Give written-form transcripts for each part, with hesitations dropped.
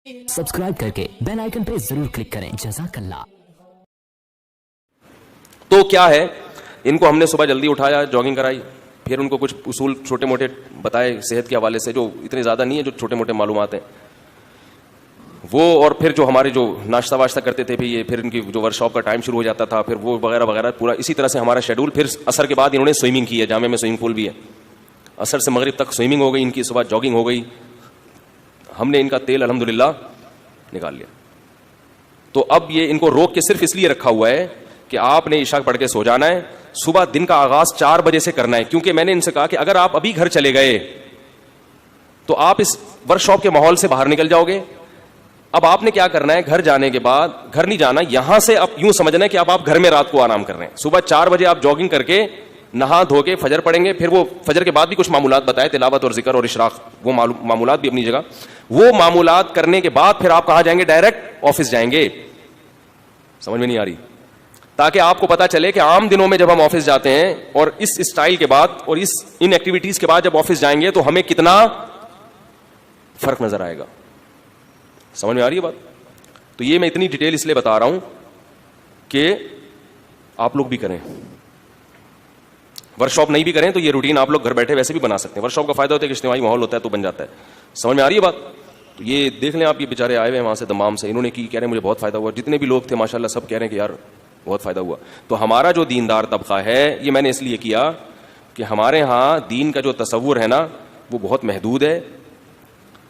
Subscribe करके bell icon पर जरूर क्लिक करें। जज़ाकल्लाह। तो क्या है, इनको हमने सुबह जल्दी उठाया, जॉगिंग कराई, फिर उनको कुछ उसूल छोटे मोटे बताए सेहत के हवाले से, जो इतने ज़्यादा नहीं है, जो छोटे मोटे मालूमात हैं वो, और फिर जो हमारे जो नाश्ता वाश्ता करते थे भी ये, फिर इनकी जो वर्कशॉप का टाइम शुरू हो जाता था, फिर वो वगैरह वगैरह पूरा इसी तरह से हमारा शेड्यूल। फिर असर के बाद इन्होंने स्विमिंग की है, जामे में स्विमिंग पूल भी है, असर से मगरिब तक स्विमिंग हो गई इनकी, सुबह जॉगिंग हो गई, हमने इनका तेल अल्हम्दुलिल्लाह निकाल लिया। तो अब ये इनको रोक के सिर्फ इसलिए रखा हुआ है कि आपने इशा पढ़ के सो जाना है, सुबह दिन का आगाज 4 बजे से करना है, क्योंकि मैंने इनसे कहा कि अगर आप अभी घर चले गए तो आप इस वर्कशॉप के माहौल से बाहर निकल जाओगे। अब आपने क्या करना है, घर जाने के बाद, घर नहीं जाना, यहां से अब यूं समझना है कि अब आप घर में रात को आराम कर रहे हैं। सुबह 4 बजे आप जॉगिंग करके नहा धो के फजर पढ़ेंगे, फिर वो फजर के बाद भी कुछ मामूलात बताए, तिलावत और जिक्र और इशराक, वो मामूलात भी अपनी जगह, वो मामूलात करने के बाद फिर आप कहां जाएंगे, डायरेक्ट ऑफिस जाएंगे। समझ में नहीं आ रही? ताकि आपको पता चले कि आम दिनों में जब हम ऑफिस जाते हैं और इस स्टाइल के बाद और इन एक्टिविटीज के बाद जब ऑफिस जाएंगे तो हमें कितना फर्क नजर आएगा। समझ में आ रही है बात? तो ये मैं इतनी डिटेल इसलिए बता रहा हूं कि आप लोग भी करें। वर्कशॉप नहीं भी करें तो ये रूटीन आप लोग घर बैठे वैसे भी बना सकते हैं। वर्कशॉप का फायदा होता है कि इज्तिमाई माहौल होता है तो बन जाता है। समझ में आ रही है बात? तो ये देख लें आप, ये बेचारे आए हुए हैं वहां से दमाम से, इन्होंने की, कह रहे हैं मुझे बहुत फायदा हुआ। जितने भी लोग थे माशाल्लाह सब कह रहे हैं कि यार बहुत फायदा हुआ। तो हमारा जो दीनदार तबका है, ये मैंने इसलिए किया कि हमारे यहाँ दीन का जो तसव्वुर है ना वो बहुत महदूद है।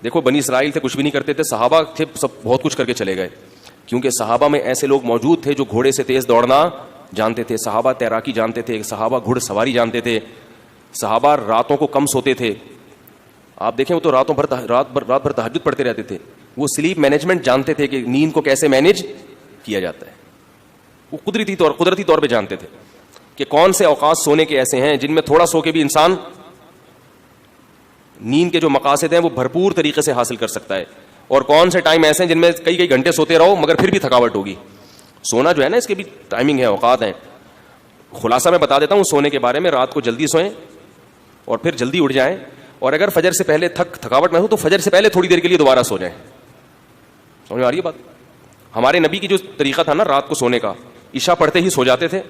देखो बनी इसराइल थे, कुछ भी नहीं करते थे, सहाबा थे, सब बहुत कुछ करके चले गए, क्योंकि सहाबा में ऐसे लोग मौजूद थे जो घोड़े से तेज दौड़ना जानते थे, सहाबा तैराकी जानते थे, सहाबा घुड़सवारी जानते थे, सहाबा रातों को कम सोते थे। आप देखें वो तो रात भर तहज्जुद पढ़ते रहते थे। वो स्लीप मैनेजमेंट जानते थे कि नींद को कैसे मैनेज किया जाता है। वो कुदरती तौर पे जानते थे कि कौन से औकात सोने के ऐसे हैं जिनमें थोड़ा सो के भी इंसान नींद के जो मकासद हैं वो भरपूर तरीके से हासिल कर सकता है, और कौन से टाइम ऐसे हैं जिनमें कई कई घंटे सोते रहो मगर फिर भी थकावट होगी। सोना जो है ना, इसके भी टाइमिंग है, औकात हैं। खुलासा मैं बता देता हूं सोने के बारे में। रात को जल्दी सोएं और फिर जल्दी उठ जाएं, और अगर फजर से पहले थकावट महसूस तो फजर से पहले थोड़ी देर के लिए दोबारा सो जाएं। समझ में आ रही है बात? हमारे नबी की जो तरीका था ना रात को सोने का, ईशा पढ़ते ही सो जाते थे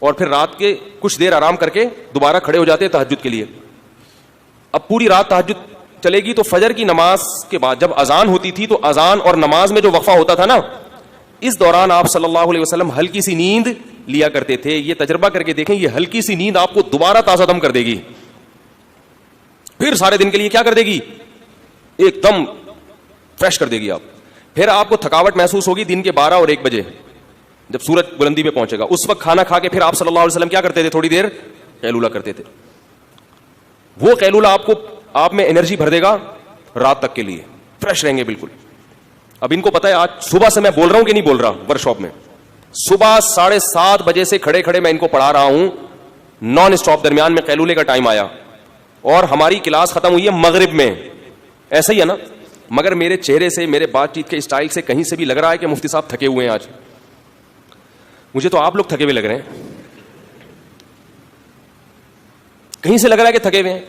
और फिर रात के कुछ देर आराम करके दोबारा खड़े हो जाते तहज्जुद के लिए। अब पूरी रात तहज्जुद चलेगी तो फजर की नमाज के बाद जब अजान होती थी तो अजान और नमाज में जो वक्फा होता था ना, इस दौरान आप सल्लल्लाहु अलैहि वसल्लम हल्की सी नींद लिया करते थे। ये तजर्बा करके देखें, ये हल्की सी नींद आपको दोबारा ताज़ादम कर देगी, फिर सारे दिन के लिए क्या कर देगी, एकदम फ्रेश कर देगी। आप फिर आपको थकावट महसूस होगी दिन के 12 और 1 बजे जब सूरज बुलंदी पे पहुंचेगा। उस वक्त खाना खा के फिर आप सल्लल्लाहु अलैहि वसल्लम क्या करते थे, थोड़ी देर कैलूला करते थे। वो कैलूला आपको आप में एनर्जी भर देगा रात तक के लिए, फ्रेश रहेंगे बिल्कुल। अब इनको पता है आज सुबह से मैं बोल रहा हूं कि नहीं बोल रहा, वर्कशॉप में सुबह 7:30 बजे से खड़े खड़े मैं इनको पढ़ा रहा हूं नॉन स्टॉप। दरमियान में कैलूले का टाइम आया और हमारी क्लास खत्म हुई है मगरिब में। ऐसा ही है ना? मगर मेरे चेहरे से, मेरे बातचीत के स्टाइल से कहीं से भी लग रहा है कि मुफ्ती साहब थके हुए हैं आज। मुझे तो आप लोग थके हुए लग रहे हैं, कहीं से लग रहा है कि थके हुए हैं।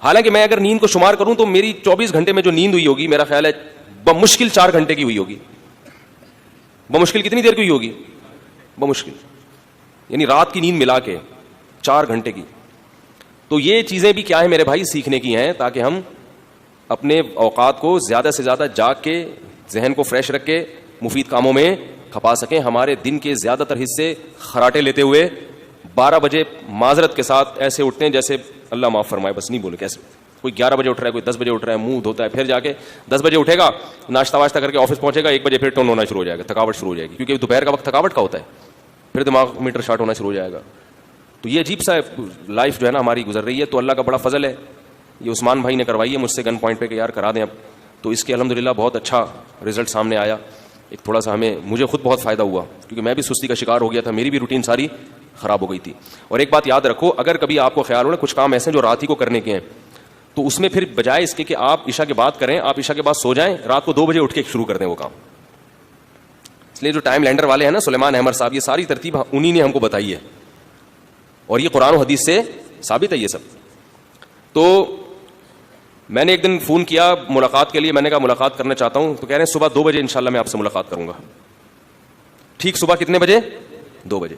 हालांकि मैं अगर नींद को शुमार करूं तो मेरी 24 घंटे में जो नींद हुई होगी, मेरा ख्याल है बमुश्किल 4 घंटे की हुई होगी। बमुश्किल कितनी देर की हुई होगी? बमुश्किल यानी रात की नींद मिला के 4 घंटे की। तो ये चीजें भी क्या है मेरे भाई, सीखने की हैं, ताकि हम अपने औकात को ज्यादा से ज्यादा जाग के, जहन को फ्रेश रख के मुफीद कामों में खपा सकें। हमारे दिन के ज्यादातर हिस्से खराटे लेते हुए 12 बजे माजरत के साथ ऐसे उठते हैं जैसे अल्लाह माफ फरमाए, बस नहीं बोले कैसे। कोई 11 बजे उठ रहा है, कोई 10 बजे उठ रहा है, मुंह धोता है, फिर जाके 10 बजे उठेगा, नाश्ता वाश्ता करके ऑफिस पहुंचेगा, 1 बजे फिर टोन होना शुरू हो जाएगा, थकावट शुरू हो जाएगी, क्योंकि दोपहर का वक्त थकावट का होता है, फिर दिमाग मीटर शॉर्ट होना शुरू हो जाएगा। तो ये अजीब सा लाइफ जो है ना हमारी गुजर रही है। तो अल्लाह का बड़ा फजल है, ये उस्मान भाई ने करवाई है मुझसे गन पॉइंट पे कि यार करा दें अब, तो इसके अल्हम्दुलिल्लाह बहुत अच्छा रिजल्ट सामने आया। एक थोड़ा सा मुझे खुद बहुत फ़ायदा हुआ, क्योंकि मैं भी सुस्ती का शिकार हो गया था, मेरी भी रूटीन सारी ख़राब हो गई थी। और एक बात याद रखो, अगर कभी आपको ख्याल हो ना कुछ काम ऐसे जो रात ही को करने के हैं, तो उसमें फिर बजाय इसके कि आप ईशा के बाद करें, आप ईशा के बाद सो जाएं, रात को 2 बजे उठ के शुरू कर दें वो काम। इसलिए जो टाइम लैंडर वाले हैं ना, सुलेमान अहमद साहब, ये सारी तरतीब उन्हीं ने हमको बताई है और ये कुरान और हदीस से साबित है ये सब। तो میں نے ایک دن فون کیا ملاقات کے لیے, میں نے کہا ملاقات کرنا چاہتا ہوں, تو کہہ رہے ہیں صبح 2 بجے انشاءاللہ میں آپ سے ملاقات کروں گا. ٹھیک صبح کتنے بجے؟ 2 بجے.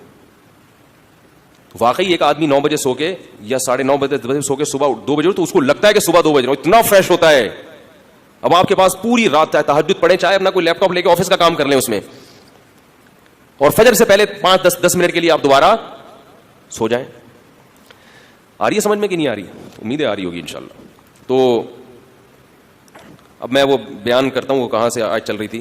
واقعی ایک آدمی 9 بجے سو کے یا 9:30 بجے سو کے صبح 2 بجے تو اس کو لگتا ہے کہ صبح 2 بجے اتنا فریش ہوتا ہے. اب آپ کے پاس پوری رات چاہے تہجد پڑھیں, چاہے اپنا کوئی لیپ ٹاپ لے کے آفس کا کام کر لیں اس میں, اور فجر سے پہلے 5-10 منٹ کے لیے آپ دوبارہ سو جائیں. آ رہی ہے سمجھ میں کہ نہیں آ رہی؟ امیدیں آ رہی ہوگی انشاءاللہ. تو اب میں وہ بیان کرتا ہوں وہ کہاں سے آج چل رہی تھی.